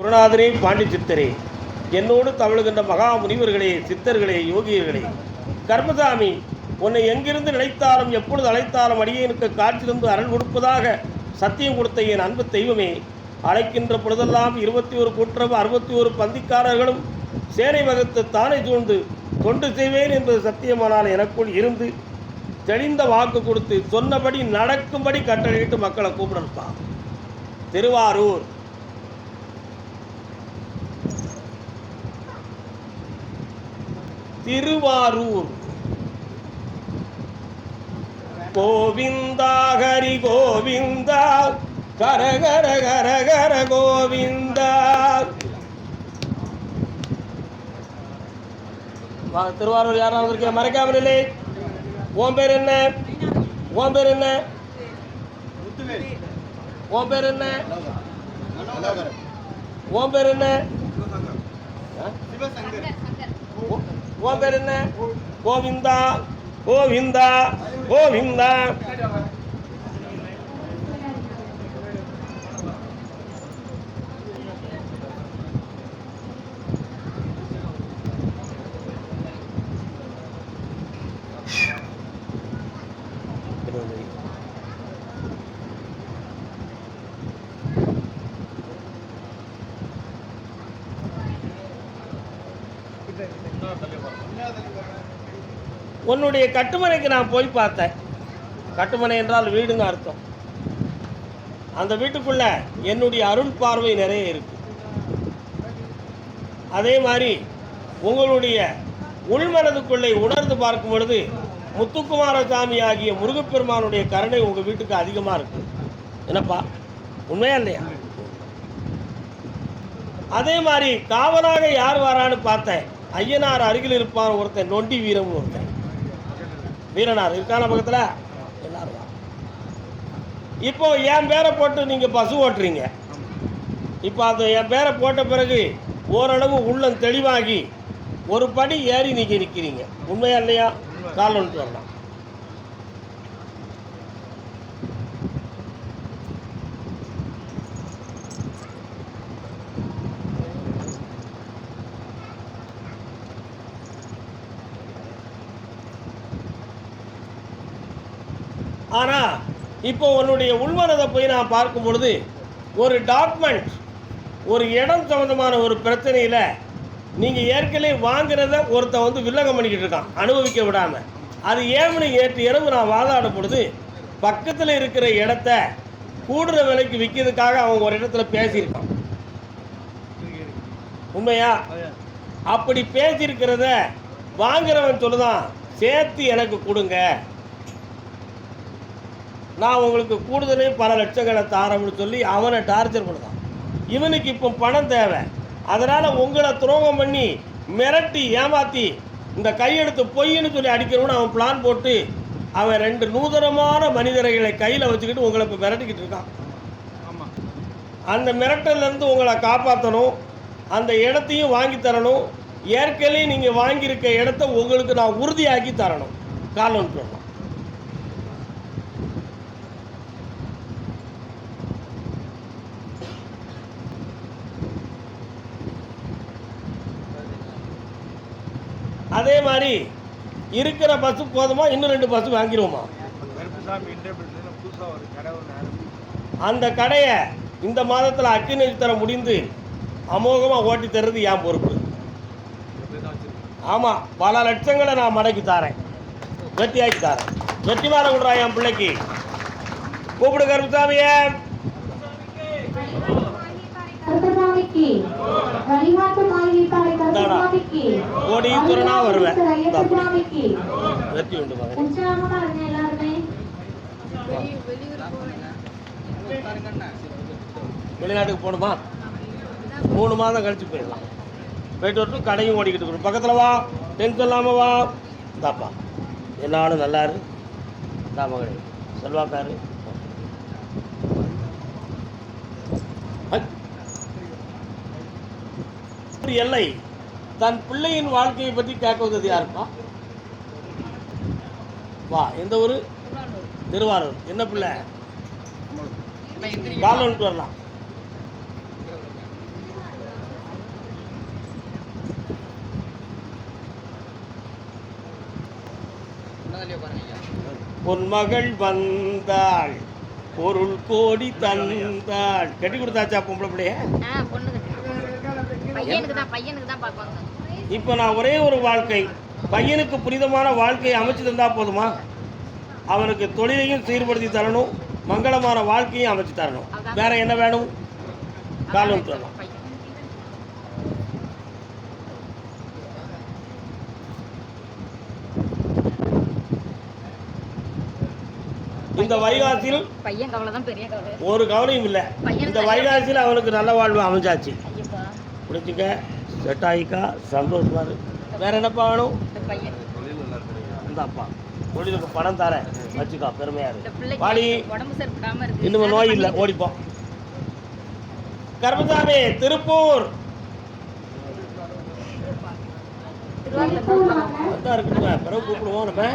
குருநாதரே, பாண்டி சித்தரே, என்னோடு தவழுகின்ற மகா முனிவர்களே, சித்தர்களே, யோகியர்களே, கர்மசாமி, உன்னை எங்கிருந்து நினைத்தாலும் எப்பொழுது அழைத்தாலும் அடியேனுக்கு காட்சியிருந்து அருள் கொடுப்பதாக சத்தியம் கொடுத்த என் அன்பு தெய்வமே, அழைக்கின்ற பொழுதெல்லாம் 21 கூட்டுறவு 61 பந்திக்காரர்களும் சேனை வகுத்து தானே சூழ்ந்து தொண்டு செய்வேன் என்பது சத்தியமானால் எனக்குள் இருந்து தெளிந்த வாக்கு கொடுத்து சொன்னபடி நடக்கும்படி கட்டளையிட்டு மக்களை கூப்பிடணுப்பா. திருவாரூர் திருவாரூர் கோவிந்தா ஹரி கோவிந்தா கரகர கரகர கோவிந்தா. திருவாரூர் யாராவது இருக்க மறக்காமல் இல்லை. உன் பேர் என்ன? உன் பேர் என்ன? உன் பேர் என்ன? உன் பேர் என்ன? உன் பேர் என்ன? கோவிந்தா கோவிந்தா கோவிந்தா. உன்னுடைய கட்டுமனைக்கு நான் போய் பார்த்தேன். கட்டுமனை என்றால் வீடுன்னு அர்த்தம். அந்த வீட்டுக்குள்ள என்னுடைய அருள் பார்வை நிறைய இருக்கு. அதே மாதிரி உங்களுடைய உள்மனதுக்குள்ளே உணர்ந்து பார்க்கும் பொழுது முத்துக்குமாரசாமி ஆகிய முருகப்பெருமானுடைய கருணை உங்க வீட்டுக்கு அதிகமா இருக்கு. என்னப்பா, உண்மையா இல்லையா? அதே மாதிரி காவலாக யார் வரான்னு பார்த்தேன். ஐயனார் அருகில் இருப்பார் ஒருத்தன், நொண்டி வீரம் ஒருத்தன். வீரனார் இருக்கான பக்கத்தில் எல்லாரும். இப்போ என் பேரை போட்டு நீங்கள் பசு ஓட்டுறீங்க. இப்போ அந்த என் பேரை போட்ட பிறகு ஓரளவு உள்ளம் தெளிவாகி ஒரு படி ஏறி நீங்கள் நிற்கிறீங்க. உண்மையா இல்லையா? கால் ஒன்று வரலாம். ஆனால் இப்போ உன்னுடைய உள்மனதை போய் நான் பார்க்கும் பொழுது ஒரு டாக்குமெண்ட், ஒரு இடம் சம்மந்தமான ஒரு பிரச்சனையில் நீங்கள் ஏற்கனவே வாங்குறத ஒருத்தன் வந்து வில்லங்கம் பண்ணிக்கிட்டு இருக்கான், அனுபவிக்க விடாமல். அது ஏன்னு நேற்று இரவு நான் வாதாடும் பொழுது பக்கத்தில் இருக்கிற இடத்த கூடுற விலைக்கு விற்கிறதுக்காக அவங்க ஒரு இடத்துல பேசியிருக்கான். உண்மையா? அப்படி பேசியிருக்கிறத வாங்குறவன் சொல்லுதான், சேர்த்து எனக்கு கொடுங்க, நான் உங்களுக்கு கூடுதலே பல லட்சங்களை தாரம்னு சொல்லி அவனை டார்ச்சர் பண்ணுதான். இவனுக்கு இப்போ பணம் தேவை. அதனால் உங்களை துரோகம் பண்ணி மிரட்டி ஏமாற்றி இந்த கையெழுத்து பொய்ன்னு சொல்லி அடிக்கிறவனு அவன் பிளான் போட்டு அவன் 2 நூதனமான மனிதர்களை கையில் வச்சுக்கிட்டு உங்களை இப்போ மிரட்டிக்கிட்டு இருக்கான். அந்த மிரட்டல்லேருந்து உங்களை காப்பாற்றணும், அந்த இடத்தையும் வாங்கி தரணும். ஏற்கனவே நீங்கள் வாங்கியிருக்க இடத்த உங்களுக்கு நான் உறுதியாக்கி தரணும். கால் ஒன்று வரலாம். அதே மாதிரி இருக்கிற பஸ்ஸு போதுமா, இன்னும் 2 பஸ்ஸு வாங்கிடுவோமா? அந்த கடையை இந்த மாதத்தில் அக்கினி தர முடிந்து அமோகமாக ஓட்டி தர்றது என் பொறுப்பு. ஆமாம், பல லட்சங்களை நான் மடக்கி தாரேன், வெற்றியாக்கி தாரேன். வெற்றி மாற விடுறா என் பிள்ளைக்கு. கூப்பிடு கருப்புசாமியே. கோடீஸ்வரனா வருவேன். வெற்றி உண்டு. வெளிநாட்டுக்கு போகணுமா? 3 மாதம் கழிச்சு போயிடலாம். போயிட்டு வரட்டும். கடையும் ஓடிக்கிட்டு இருக்கணும். பக்கத்தில் வா, டென்ஷன் இல்லாமல் வா. தாப்பா எல்லாரும் நல்லாரு. தான் மகளே செல்வாக்காரு. எல்லை தன் பிள்ளையின் வாழ்க்கையை பற்றி கேட்குவது யாருப்பா? வா. எந்த ஊர்? திருவாரூர். என்ன பிள்ளை? கால் வந்துட்டு வரலாம். பொன்மகள் வந்தாள் பொருள் கோடி தந்தாள். கட்டி கொடுத்தாச்சா பொம்பளை பிள்ளைய? இப்போ நான் ஒரே ஒரு வாழ்க்கை, பையனுக்கு புனிதமான வாழ்க்கையை அமைச்சு தந்தா போதுமா? அவனுக்கு தொழிலையும் சீர்படுத்தி தரணும், மங்களமான வாழ்க்கையும் அமைச்சு தரணும். வேற என்ன வேணும்? காலம் தரணும். இந்த வைகாசியில் பையன் கவலை தான், பெரிய கவலை ஒரு கவலையும் இல்லை. இந்த வைகாசியில் அவனுக்கு நல்ல வாழ்வு அமைஞ்சாச்சு. பிடிச்சிக்க, செட் ஆகிக்கா, சந்தோஷமா இருக்கு. வேற என்னப்பா வேணும்? இந்தாப்பா தொழிலுக்கு பணம் தரேன், வச்சுக்கா, பெருமையா இருக்கு. பாடி இன்னும் நோய் இல்லை, ஓடிப்போம். கர்மசாமி திருப்பூர் அதான் இருக்குங்க, பிறகு கூப்பிடுவோம் நம்ம.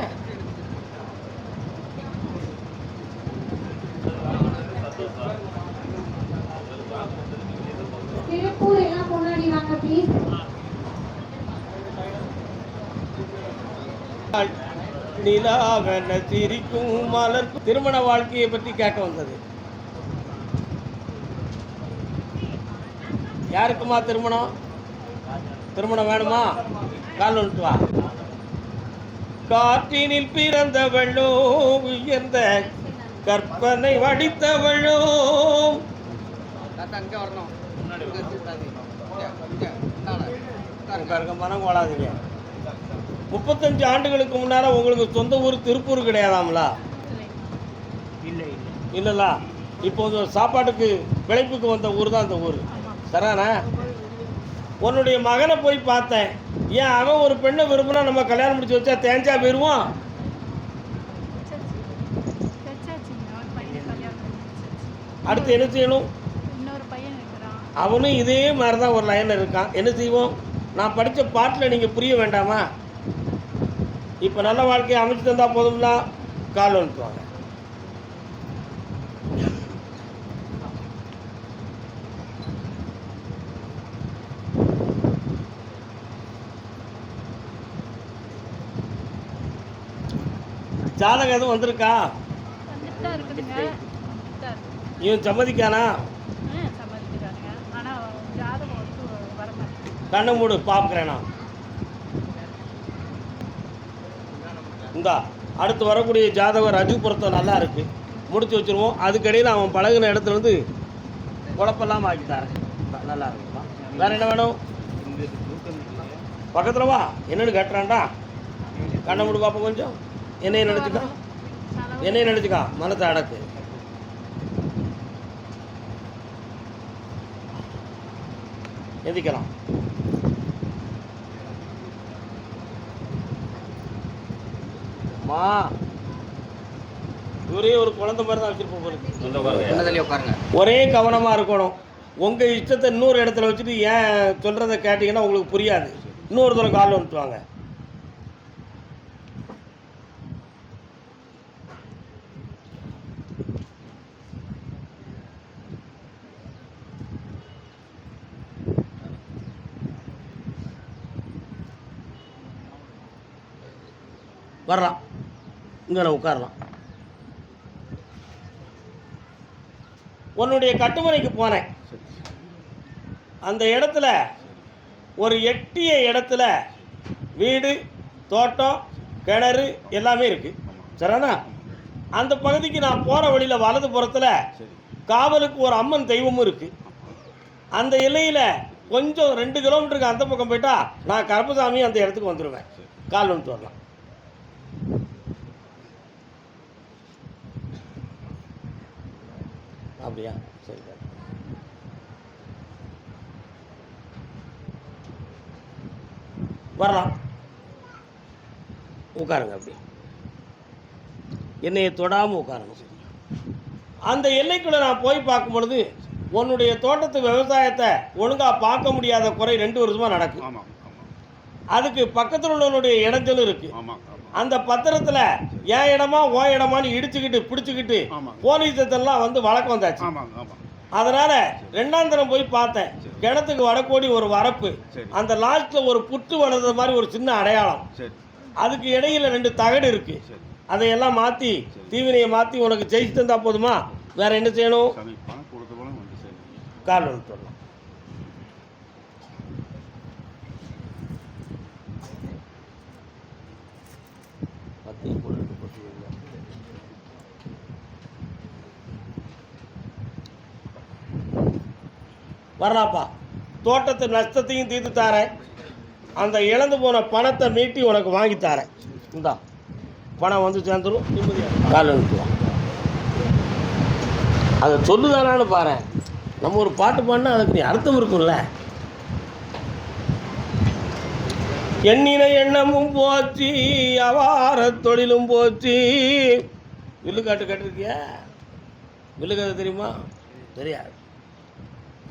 நிலாவென சிரிக்கும் மலர். திருமண வாழ்க்கையை பற்றி கேட்க வந்தது. யாருக்குமா திருமணம்? திருமணம் வேணுமா? கால் வந்துட்டு வா. காற்றினில் பிறந்தவளோ உயர்ந்த கற்பனை வடித்தவளோ. மனம் கோலாதீங்க. 35 ஆண்டுகளுக்கு முன்னால உங்களுக்கு சொந்த ஊர் திருப்பூர் கிடையாதாங்களா? இல்லைல்ல. இப்போ சாப்பாட்டுக்கு பிழைப்புக்கு வந்த ஊர் தான் அந்த ஊர். சரிண்ணா? உன்னுடைய மகனை போய் பார்த்தேன். ஏன் அவன் ஒரு பெண்ணை விரும்பினா நம்ம கல்யாணம் முடிச்சு வச்சா தேஞ்சா போயிடுவான்? அடுத்து என்ன செய்யணும்? அவனும் இதே மாதிரி தான் ஒரு லைனில் இருக்கான். என்ன செய்வோம்? நான் படித்த பாட்டில் நீங்கள் புரிய வேண்டாமா? இப்போ நல்ல வாழ்க்கையை அமைச்சு தந்தா போதும்ல. கால் வந்துட்டுவாங்க. ஜாதகம் எதுவும் வந்திருக்கா? இவன் சம்மதிக்கானா? கண்ணை மூடு, பார்க்குறேனா? இந்தா அடுத்து வரக்கூடிய ஜாதகம் ரஜு பொருத்தம் நல்லா இருக்கு, முடிச்சு வச்சுருவோம். அதுக்கடையில் அவன் பழகின இடத்துல வந்து குழப்பெல்லாம் ஆக்கிட்டாரன். நல்லா இருக்குப்பா. வேறு என்ன வேணும்? பக்கத்தில் வா. என்னென்னு கேட்டுறான்டா. கண்ணை மூடு பார்ப்போம். கொஞ்சம் என்னையை நினச்சிக்கா, என்னையை நினச்சிக்கா, மனத்தை அடக்கு. எந்திக்கலாம். ஒரே ஒரு குழந்தை மாதிரி தான் வச்சிருப்போம். ஒரே கவனமாக இருக்கணும். உங்கள் இஷ்டத்தை இன்னொரு இடத்துல வச்சுட்டு ஏன் சொல்கிறத கேட்டிங்கன்னா உங்களுக்கு புரியாது. இன்னொரு தூரம் காலில் வந்துட்டுவாங்க. வரலாம், இங்கே நான் உட்காரலாம். உன்னுடைய கட்டுமனைக்கு போனேன். அந்த இடத்துல ஒரு எட்டிய இடத்துல வீடு, தோட்டம், கிணறு எல்லாமே இருக்குது. சரிண்ணா? அந்த பகுதிக்கு நான் போகிற வழியில் வலது புறத்தில் காவலுக்கு ஒரு அம்மன் தெய்வமும் இருக்குது. அந்த எல்லையில் கொஞ்சம் 2 கிலோமீட்டருக்கு அந்த பக்கம் போயிட்டா நான் கருப்பசாமி அந்த இடத்துக்கு வந்துடுவேன். கால் வந்துட்டு வரலாம். அப்படியா? சரி, வரலாம். உட்காருங்க. அப்படி என்னையை தொடாமல் உட்காரணும். அந்த எல்லைக்குள்ளே நான் போய் பார்க்கும் பொழுது உன்னுடைய தோட்டத்து விவசாயத்தை ஒழுங்காக பார்க்க முடியாத குறை 2 வருஷமாக நடக்கும். அதுக்கு பக்கத்தில் உள்ளவனுடைய இடைஞ்சலும் இருக்குது. அந்த பத்திரத்தில் என் இடமா ஓ இடமான்னு இடிச்சுக்கிட்டு பிடிச்சிக்கிட்டு போலீஸெல்லாம் வந்து வழக்கம் வந்தாச்சு. அதனால் 2ஆம் தரம் போய் பார்த்தேன். கிணத்துக்கு வடக்கோடி ஒரு வரப்பு, அந்த லாஸ்ட்டில் ஒரு புற்று வளர்ந்த மாதிரி ஒரு சின்ன அடையாளம், அதுக்கு இடையில் 2 தகடு இருக்குது. அதையெல்லாம் மாற்றி தீவினையை மாற்றி உனக்கு ஜெயிச்சு தந்தா போதுமா? வேற என்ன செய்யணும்? கால் ஒன்று சொல்லலாம். வரலாப்பா, தோட்டத்து நஷ்டத்தையும் தீர்த்து தாரேன், அந்த இழந்து போன பணத்தை மீட்டி உனக்கு வாங்கி தரேன். இந்தா பணம் வந்து சேர்ந்துடும், நிம்மதியாக கால் அனுப்புவான். அதை சொல்லுதானான்னு பாரு. நம்ம ஒரு பாட்டு பாடினா அதுக்கு நீ அர்த்தம் இருக்கும்ல. எண்ணின எண்ணமும் போச்சு, அவார தொழிலும் போச்சு. வில்லுக்காட்டு கட்டிருக்கியா? வில்லுக்காட்டு தெரியுமா? தெரியாது.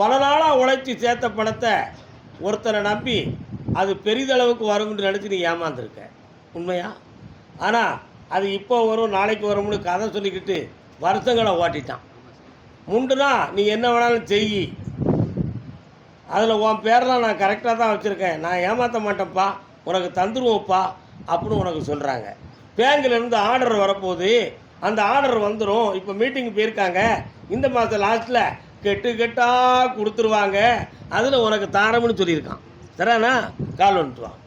பல நாளாக உழைச்சி சேர்த்த பணத்தை ஒருத்தரை நம்பி அது பெரிதளவுக்கு வரும்னு நினச்சி நீ ஏமாந்துருக்க, உண்மையா? ஆனால் அது இப்போ வரும் நாளைக்கு வரும்னு கதை சொல்லிக்கிட்டு வருஷங்களை ஓட்டிட்டான். முண்டுனா நீ என்ன வேணாலும் செய், அதில் உன் பேரெலாம் நான் கரெக்டாக தான் வச்சுருக்கேன், நான் ஏமாற்ற மாட்டேன்ப்பா, உனக்கு தந்துருவோம்ப்பா அப்படின்னு உனக்கு சொல்கிறாங்க. பேங்க்லேருந்து ஆர்டர் வரப்போகுது, அந்த ஆர்டர் வந்துடும். இப்போ மீட்டிங் போயிருக்காங்க, இந்த மாதம் லாஸ்ட்டில் கெட்டாக கொடுத்துருவாங்க, அதில் உனக்கு தாரம்னு சொல்லியிருக்கான். தரானா? கால் வந்துட்டுவான்.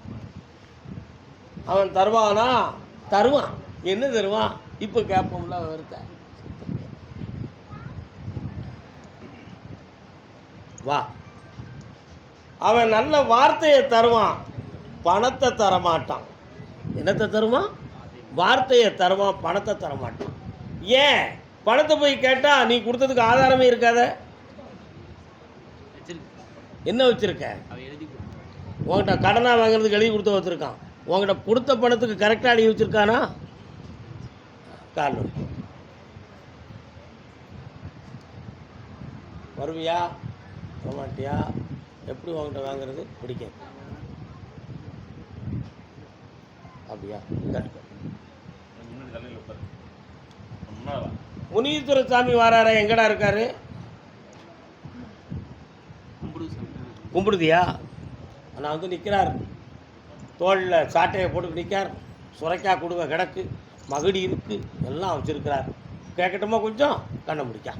அவன் தருவானா? தருவான். என்ன தருவான்? இப்போ கேட்போம்ல வருத்த. வா, அவன் நல்ல வார்த்தையை தருவான், பணத்தை தரமாட்டான். என்னத்தை தருவான்? வார்த்தையை தருவான், பணத்தை தரமாட்டான். ஏன்? பணத்தை போய் கேட்டால் நீ கொடுத்ததுக்கு ஆதாரமே இருக்காத. என்ன வச்சுருக்க? உங்கள்கிட்ட கடனாக வாங்குறதுக்கு எழுதி கொடுத்து வச்சுருக்கான், உங்கள்கிட்ட கொடுத்த பணத்துக்கு கரெக்டாக எழுதி வச்சுருக்கானா? காரணம் வருவியா வரமாட்டியா? எப்படி உங்கள்கிட்ட வாங்குறது? பிடிக்கும் அப்படியா? முனீஸ்வர சாமி வாராரா? எங்கடா இருக்காரு? கும்பிடுதியா? நான் வந்து நிற்கிறார், தோளில் சாட்டையை போட்டு நிற்கார், சுரைக்காய் கொடுங்க கிடக்கு, மகுடி இருக்குது, எல்லாம் வச்சுருக்கிறார். கேட்கட்டுமா? கொஞ்சம் கண்ணை முடிக்கா.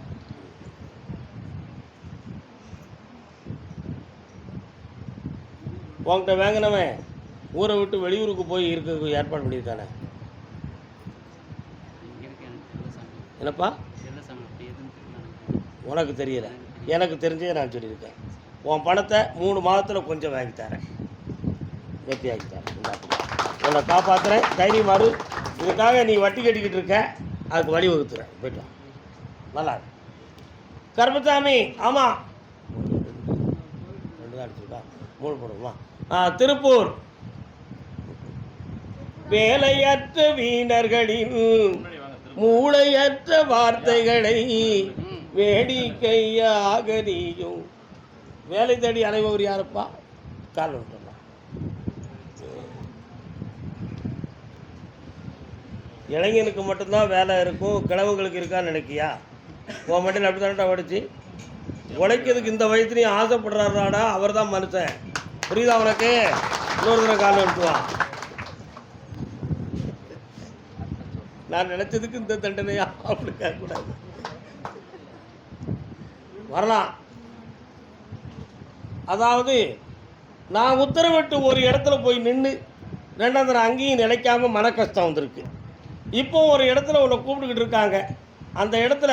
உங்கள்கிட்ட வாங்கினவன் ஊரை விட்டு வெளியூருக்கு போய் இருக்க ஏற்பாடு பண்ணியிருக்கானே. என்னப்பா? உனக்கு தெரியல, எனக்கு தெரிஞ்சே நான் சொல்லியிருக்கேன். உன் பணத்தை 3 மாதத்தில் கொஞ்சம் வாங்கி தரேன், வெற்றி ஆகி தரேன், உன்னை காப்பாற்றுறேன், தைரியமாறு. இதுக்காக நீ வட்டி கட்டிக்கிட்டு இருக்க, அதுக்கு வழி வகுத்துறேன். போய்ட்டு நல்லா கருப்பசாமி. ஆமாம், 2 தான் அடிச்சிருக்கா, 3 போடுமா? திருப்பூர். வேலையற்ற வீணர்களின் மூளையற்ற வார்த்தைகளை வேடிக்கையாக நீயும் வேலை தேடி அலைபவர் யாருப்பா? கால் விட்டுடலாம். இளைஞனுக்கு மட்டும்தான் வேலை இருக்கும், கிழவங்களுக்கு இருக்கான்னு நினைக்கியா? உன் மட்டும் அப்படி தானடா ஓடிச்சு. உழைக்கிறதுக்கு இந்த வயசுலையும் ஆசைப்படுறாராடா, அவர் தான் மனுஷன். புரியுதா உனக்கு? இன்னொரு தடவை கால் விட்டுவான். நான் நினைச்சதுக்கு இந்த தண்டனையா அப்படி கேட்கக்கூடாது. வரலாம். அதாவது நான் உத்தரவிட்டு ஒரு இடத்துல போய் நின்று 2ஆம் தடவை அங்கேயும் நினைக்காம மன கஷ்டம் வந்திருக்கு. இப்போ ஒரு இடத்துல உன்னை கூப்பிட்டுக்கிட்டு இருக்காங்க, அந்த இடத்துல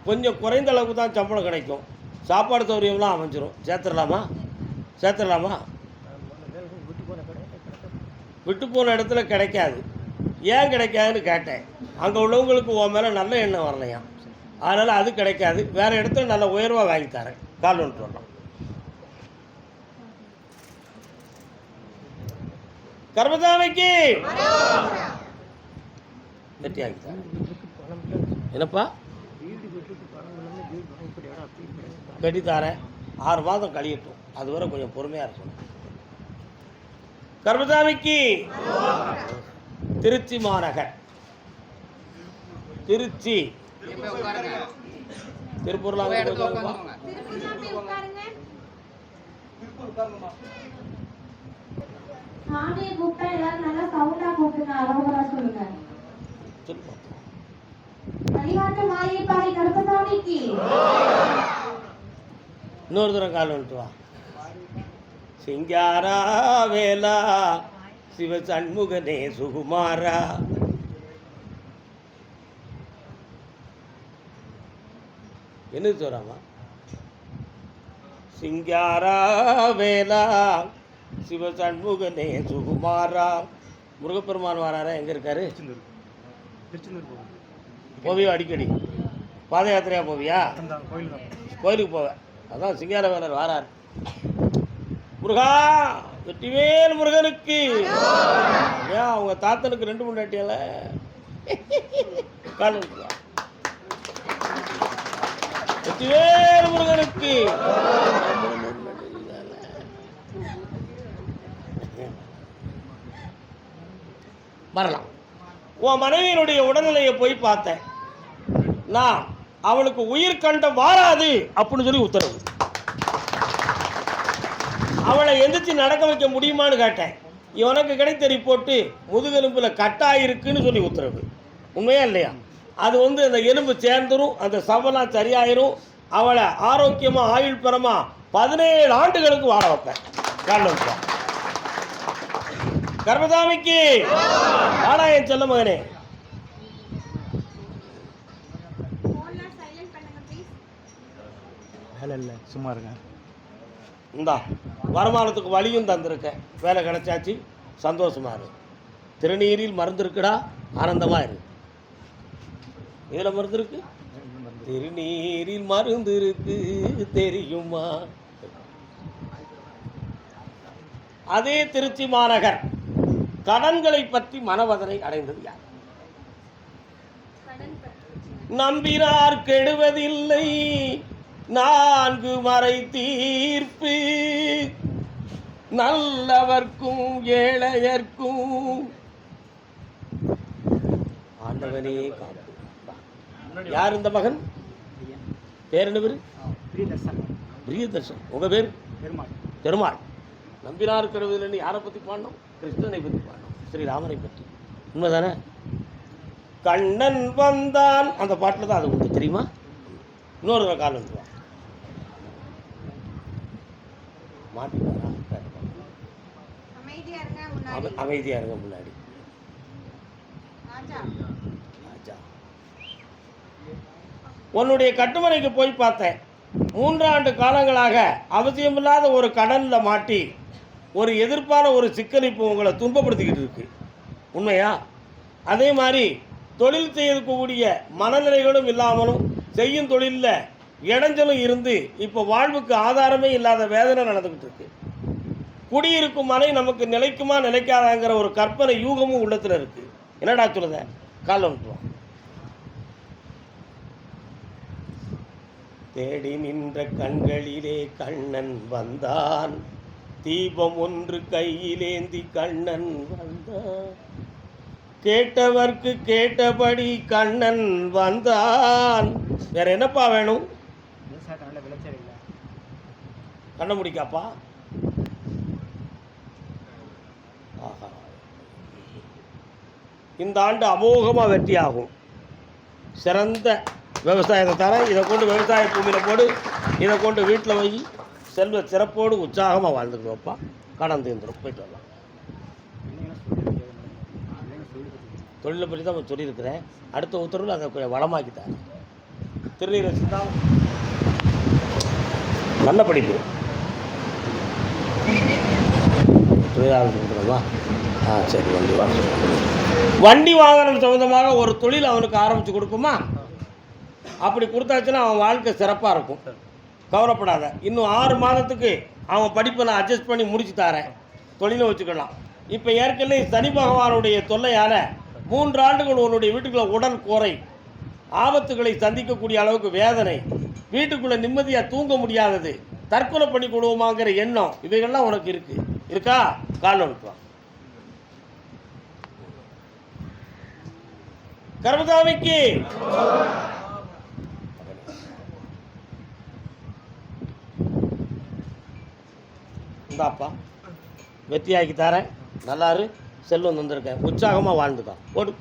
கொஞ்சம் குறைந்த அளவுக்கு தான் சம்பளம் கிடைக்கும், சாப்பாடு சௌகரியம்லாம் அமைஞ்சிரும். சேர்த்துடலாமா? விட்டு போன இடத்துல கிடைக்காது. ஏன் கிடைக்காதுன்னு கேட்டேன். அங்கே உள்ளவங்களுக்கு உன் மேலே நல்ல எண்ணம் வரலையாம், அதனால் அது கிடைக்காது. வேறு இடத்துல நல்ல உயர்வாக வாங்கி தரேன். கால் ஒன்று வரலாம். கர்மசாமிக்கு வெற்றி ஆகி தரேன். என்னப்பா? கட்டி தரேன். 6 மாதம் கழியட்டும், அதுவரை கொஞ்சம் பொறுமையாக இருக்கணும். கர்மசாமிக்கு திருச்சி மாநகர், திருச்சி, திருப்பூர்லாம் சாமியை கூப்பிட்டா எல்லாரும் நல்லா சவுண்டா கூப்பிடுங்க, அரோகரா சொல்லுங்க. சொல்லு பார்ப்போம். இன்னொரு தூரம் கால் வந்துட்டு வா. சிங்காரா வேலா சிவ சண்முகனே சுகுமாரா. என்ன சொல்றாமா? சிங்காரா வேலா சிவ சண்முகனே சுகுமாரா. முருகப்பெருமான் வராரா? எங்கே இருக்காரு? போவியா? அடிக்கடி பாத யாத்திரையா போவியா? கோயிலுக்கு போவேன். அதான் சிங்கார வேலர் வாரார். முருகா வெற்றிவேல் முருகனுக்கு. ஏன் அவங்க தாத்தனுக்கு 2 முன்னாட்டியால வெற்றிவேல் முருகனுக்கு. வரலாம். உன் மனைவியினுடைய உடல்நிலையை போய் பார்த்தேன். நான் அவளுக்கு உயிர் கண்டம் வாராது அப்படின்னு சொல்லி உத்தரவு. அவளை எந்திரிச்சு நடக்க வைக்க முடியுமான்னு கேட்டேன். இவனுக்கு கிடைத்த ரிப்போர்ட்டு முதுகெலும்பில் கட்டாயிருக்குன்னு சொல்லி உத்தரவு. உண்மையா இல்லையா? அது அந்த எலும்பு சேர்ந்துரும், அந்த சவலாம் சரியாயிரும். அவளை ஆரோக்கியமாக ஆயுள் பெறமா 17 ஆண்டுகளுக்கு வாழ வைப்பேன். காரணம் கர்மசாமிக்கு வாடா என் செல்ல மகனே. சும்மா இருங்க. இந்தா வருமானத்துக்கு வழியும் தந்திருக்கேன். வேலை கிடைச்சாச்சு, சந்தோஷமா இரு. திருநீரில் மருந்து இருக்குடா, ஆனந்தமா இரு. இதில் மருந்து இருக்கு, திருநீரில் மருந்து இருக்கு தெரியுமா? அதே திருச்சி மாநகர் கடன்களை பற்றி மனவதனை அடைந்தது யார்? நம்பினார் கெடுவதில்லை 4 மறை தீர்ப்பு, நல்லவர்க்கும் ஏழையர்க்கும் ஆண்டவனே காப்பு. யார் இந்த மகன்? பேர் என்ன பேரு? பிரியதர்ஷன். உங்க பேர்? பெருமாள். நம்பினார் கெடுவதில்லைன்னு யாரை பற்றி பாடணும்? கிருஷ்ணனை பற்றி பாடணும், ஸ்ரீராமனை பற்றி. உண்மைதானே? கண்ணன் வந்தான் அந்த பாட்டில் தான் அது உண்டு, தெரியுமா? இன்னொரு கால் வந்துடுவான். மாட்டிப்பாரா? அமைதியா இருங்க. முன்னாடி உன்னுடைய கட்டுமனைக்கு போய் பார்த்தேன். 3 ஆண்டு காலங்களாக அவசியமில்லாத ஒரு கடனில் மாட்டி ஒரு எதிர்ப்பான ஒரு சிக்கல் இப்போ உங்களை துன்பப்படுத்திக்கிட்டு இருக்கு. உண்மையா? அதே மாதிரி தொழில் செய்யக்கூடிய மனநிலைகளும் இல்லாமலும் செய்யும் தொழிலில் இடைஞ்சலும் இருந்து இப்போ வாழ்வுக்கு ஆதாரமே இல்லாத வேதனை நடந்துக்கிட்டு இருக்கு. குடியிருக்கும் மனை நமக்கு நிலைக்குமா நிலைக்காதாங்கிற ஒரு கற்பனை யூகமும் உள்ளத்தில் இருக்கு. என்னடா சொல்லுத? கால் வந்துட்டுவோம். தேடி நின்ற கண்களிலே கண்ணன் வந்தான், தீபம் ஒன்று கையிலேந்தி கண்ணன் வந்தான், கேட்டவர்க்கு கேட்டபடி கண்ணன் வந்தான். வேற என்னப்பா வேணும்? கண்ண முடிக்காப்பா. ஆஹா, இந்த ஆண்டு அமோகமாக வெற்றி ஆகும். சிறந்த விவசாயத்தை தரேன். இதை கொண்டு விவசாய பூமியில் போடு, இதை கொண்டு வீட்டில் வை. செல்வ சிறப்போடு உற்சாகமாக வாழ்ந்துக்குவோப்பா. கடன் தீர்ந்துடும். போயிட்டு வரலாம். தொழிலை பற்றி தான் சொல்லியிருக்கிறேன். அடுத்த உத்தரவில் அதை கொஞ்சம் வளமாக்கிட்டார். திருநீரை சித்தம் நல்ல படிப்பு. சரி, வண்டி வாகனம் சம்மந்தமாக ஒரு தொழில் அவனுக்கு ஆரம்பித்து கொடுக்குமா? அப்படி கொடுத்தாச்சுன்னா அவன் வாழ்க்கை சிறப்பாக இருக்கும். கவலைப்படாத. இன்னும் 6 மாதத்துக்கு அவன் படிப்பை நான் அட்ஜஸ்ட் பண்ணி முடிச்சு தரேன். தொழிலை வச்சுக்கலாம். இப்போ ஏற்கனவே சனி பகவானுடைய தொல்லையால் 3 ஆண்டுகள் உன்னுடைய வீட்டுக்குள்ள உடல் குறை, ஆபத்துகளை சந்திக்கக்கூடிய அளவுக்கு வேதனை, வீட்டுக்குள்ளே நிம்மதியாக தூங்க முடியாதது, தற்கொலை பண்ணி கொடுவோமாங்கிற எண்ணம், இவைகள்லாம் உனக்கு இருக்கு. இருக்கா? கால் அனுப்புவான். கர்மசாமிக்கு இந்தாப்பா வெற்றியாக்கி தரேன். நல்லாரு. செல்வம் வந்திருக்கேன். உற்சாகமாக வாழ்ந்துக்கான். போடு.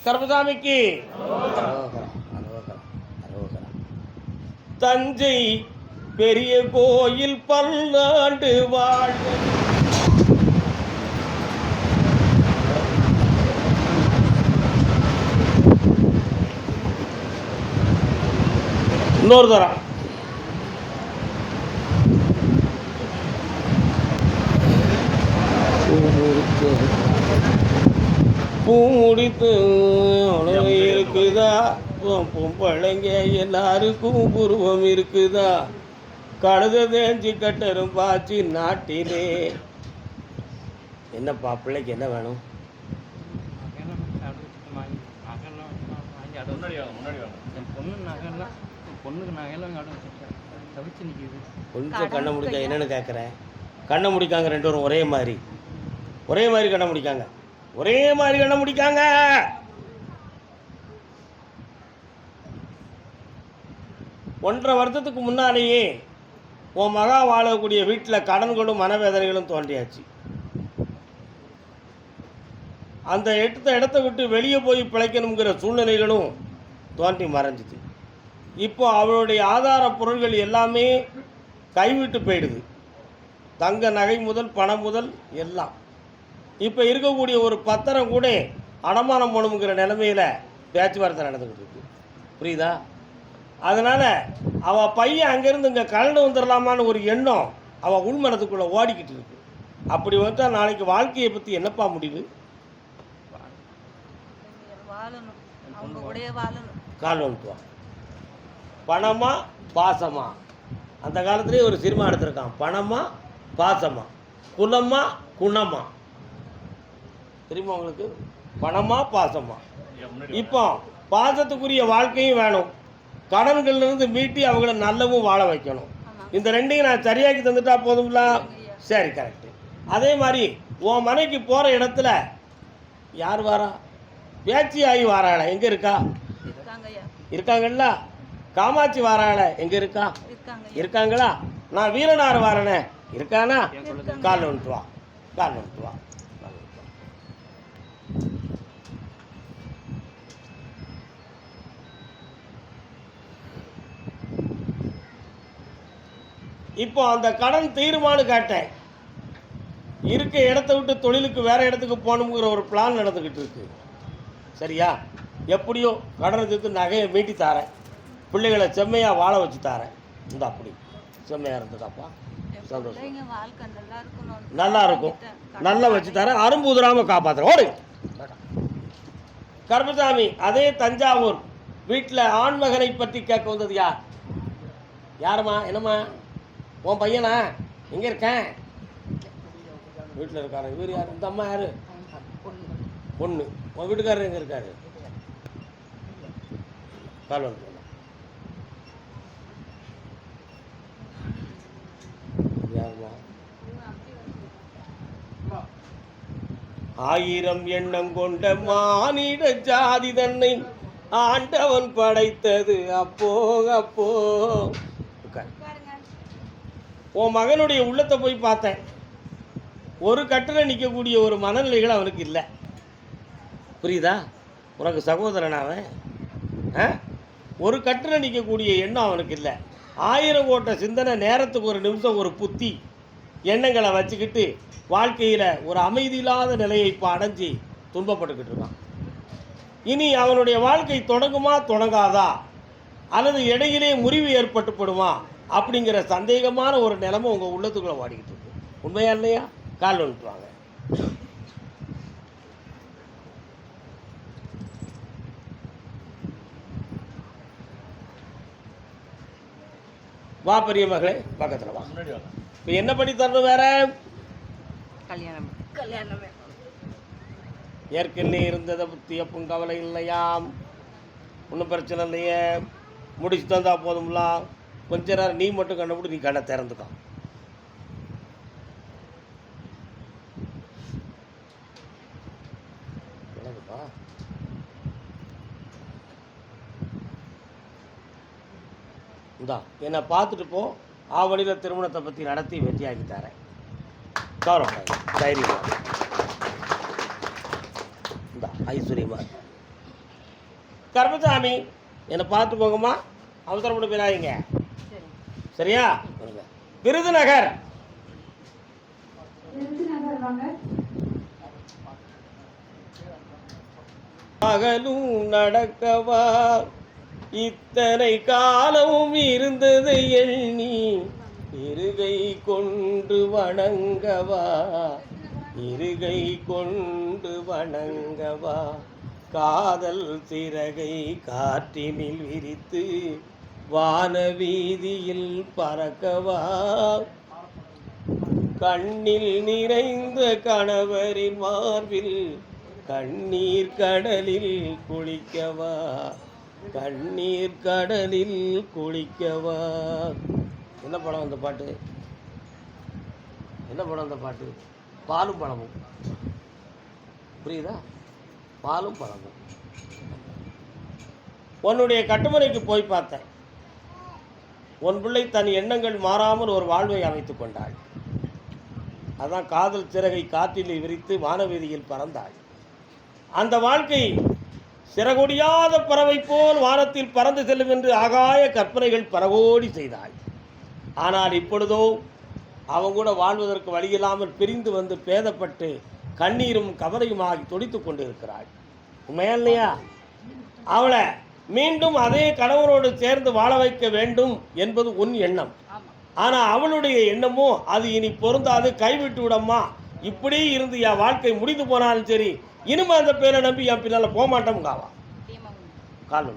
கர்மசாமிக்கு தஞ்சை பெரிய கோயில் பல்லாண்டு வாழ்க. இன்னொரு தரம் பூ முடித்து இருக்குதா, பொம்பளைங்க எல்லாருக்கும் புருவம் இருக்குதா, கழுத தேஞ்சி கட்டரும் பாச்சி நாட்டிலே. என்னப்பா பிள்ளைக்கு என்ன வேணும்? கொஞ்சம் கண்ணை முடிக்க என்னன்னு கேட்குறேன். கண்ணை முடிக்காங்க ரெண்டு பேரும் ஒரே மாதிரி கண்ணை முடிக்காங்க, ஒரே மாதிரி கண்ணை முடிக்காங்க. ஒன்றரை வருஷத்துக்கு முன்னாலேயே உன் மகா வாழக்கூடிய வீட்டில் கடன்களும் மனவேதனைகளும் தோன்றியாச்சு. அந்த இடத்த விட்டு வெளியே போய் பிழைக்கணுங்கிற சூழ்நிலைகளும் தோன்றி மறைஞ்சிது. இப்போ அவளுடைய ஆதார பொருள்கள் எல்லாமே கைவிட்டு போயிடுது. தங்க நகை முதல் பணம் முதல் எல்லாம். இப்போ இருக்கக்கூடிய ஒரு பத்திரம் கூட அடமானம் போகணுங்கிற நிலைமையில் பேச்சுவார்த்தை நடந்துக்கிட்டு இருக்கு. புரியுதா? அதனால் அவள் பையன் அங்கேருந்து இங்கே கலந்து வந்துடலாமான்னு ஒரு எண்ணம் அவள் உள்மனத்துக்குள்ளே ஓடிக்கிட்டு இருக்கு. அப்படி வந்துட்டால் நாளைக்கு வாழ்க்கையை பற்றி என்னப்பா முடிவு? கால் வந்துட்டுவான். பணமா பாசமா? அந்த காலத்துலேயே ஒரு சினிமா எடுத்திருக்கான். பணமா பாசமா, குலமா குணமா? தெரியுமா உங்களுக்கு? பணமா பாசமா? இப்போ பாசத்துக்குரிய வாழ்க்கையும் வேணும், கடன்கள்லேருந்து மீட்டி அவங்கள நல்லவும் வாழ வைக்கணும். இந்த ரெண்டையும் நான் சரியாக்கி தந்துட்டா போதுங்களா? சரி, கரெக்டு. அதே மாதிரி உன் மனைக்கு போகிற இடத்துல யார் வாரா? பேச்சி ஆகி வாராள எங்கே இருக்கா? இருக்காங்கல்ல. காமாட்சி வாராள எங்கே இருக்கா? இருக்காங்களா? நான் வீரனார் வாரனே இருக்கானா? கால் வந்துட்டு வா, கால் வந்துட்டு வா. இப்போ அந்த கடன் தீருமானு கேட்டேன். இருக்க இடத்த விட்டு தொழிலுக்கு வேற இடத்துக்கு போகணுங்கிற ஒரு பிளான் நடந்துக்கிட்டு இருக்கு. சரியா? எப்படியோ கடனை தீர்த்து நகையை மீட்டி தாரேன், பிள்ளைகளை செம்மையாக வாழ வச்சு தாரேன். இந்த அப்படி செம்மையாக இருந்ததாப்பா, சந்தோஷம். நல்லா இருக்கும், நல்லா வச்சு தரேன், அரும்பு உதிராமல் காப்பாற்றுறேன். ஓடு கர்மசாமி. அதே தஞ்சாவூர் வீட்டில் ஆண்மகனை பற்றி கேட்க வந்தது யார்? யாருமா? என்னம்மா உன் பையனா? எங்கே இருக்கேன்? வீட்டில் இருக்காரு. இவர் யார்? இந்த அம்மா யார்? பொண்ணு. உன் வீட்டுக்காரர் எங்கே இருக்காரு? கால் வந்து யாருமா? ஆயிரம் எண்ணம் கொண்ட மானிட ஜாதி தன்னை ஆண்டவன் படைத்தது அப்போ அப்போ. உன் மகனுடைய உள்ளத்தை போய் பார்த்தேன். ஒரு கட்டில் நிற்கக்கூடிய ஒரு மனநிலைகள் அவனுக்கு இல்லை. புரியுதா? உனக்கு சகோதரன் அவன். ஒரு கட்டில் நிற்கக்கூடிய எண்ணம் அவனுக்கு இல்லை. 1000 கோட்டை சிந்தனை, நேரத்துக்கு ஒரு நிமிஷம் ஒரு புத்தி எண்ணங்களை வச்சுக்கிட்டு வாழ்க்கையில் ஒரு அமைதி இல்லாத நிலையை இப்போ அடைஞ்சி துன்பப்பட்டுக்கிட்டு இருக்கான். இனி அவனுடைய வாழ்க்கை தொடங்குமா தொடங்காதா, அல்லது இடையிலே முறிவு ஏற்பட்டுப்படுமா அப்படிங்கிற சந்தேகமான ஒரு நிலைமை உங்கள் உள்ளத்துக்குள்ளே வாடிக்கிட்டு இருக்கு. உண்மையா இல்லையா? கால் வந்துட்டுவாங்க. வா பெரிய மகளே, பக்கத்தில் வா. இப்போ என்ன பண்ணி தரணும்? வேற கல்யாணம். ஏற்கனவே இருந்ததை பற்றி எப்பவும் கவலை இல்லையாம், ஒன்றும் பிரச்சனை இல்லையே, முடிச்சு தந்தா போதும்லாம். கொஞ்ச நேரம் நீ மட்டும் கண்டுபிடி, நீ கண்ணை திறந்துக்கான். இந்தா என்னை பார்த்துட்டு போ. ஆவணியில் திருமணத்தை பற்றி நடத்தி வெற்றியாக்கி தரேன். கௌரவம் தைரியமா இந்தா ஐஸ்வர்யமா கர்மசாமி என்னை பார்த்து போங்கம்மா, அவசரப்பட்டு போயிடாதீங்க. சரியா? விருதுநகர். பகலும் நடக்கவா இத்தனை காலமும் இருந்தது எண்ணி இருகை கொண்டு வணங்கவா, இருகை கொண்டு வணங்கவா, காதல் சிறகை காற்றினில் விரித்து வான வீதியில் பறக்கவா, கண்ணில் நிறைந்த கணவரின் மார்பில் கண்ணீர் கடலில் குளிக்கவா, கண்ணீர் கடலில் குளிக்கவா. என்ன படம் அந்த பாட்டு? என்ன படம் அந்த பாட்டு? பாலும் பழமும். புரியுதா? பாலும் பழமும். உன்னுடைய கட்டுமனைக்கு போய் பார்த்தேன். உன் பிள்ளை தன் எண்ணங்கள் மாறாமல் ஒரு வாழ்வை அமைத்துக் கொண்டாள். அதான் காதல் சிறகை காற்றில் விரித்து வானவீதியில் பறந்தாள். அந்த வாழ்க்கை சிறகொடியாத பறவை போல் வானத்தில் பறந்து செல்லும் என்று ஆகாய கற்பனைகள் பரவோடி செய்தாள். ஆனால் இப்பொழுதோ அவன் கூட வாழ்வதற்கு வழியில்லாமல் பிரிந்து வந்து பேதப்பட்டு கண்ணீரும் கவலையுமாகி துடித்து கொண்டு இருக்கிறாள். உண்மையா இல்லையா? அவளை மீண்டும் அதே கணவனோடு சேர்ந்து வாழ வைக்க வேண்டும் என்பது உன் எண்ணம். ஆனால் அவளுடைய எண்ணமோ அது இனி பொருந்தாது, கைவிட்டு விடம்மா, இப்படி இருந்து என் வாழ்க்கை முடிந்து போனாலும் சரி, இனிமே அந்த பேரை நம்பி என் பின்னால் போக மாட்டோம்காவா. கால்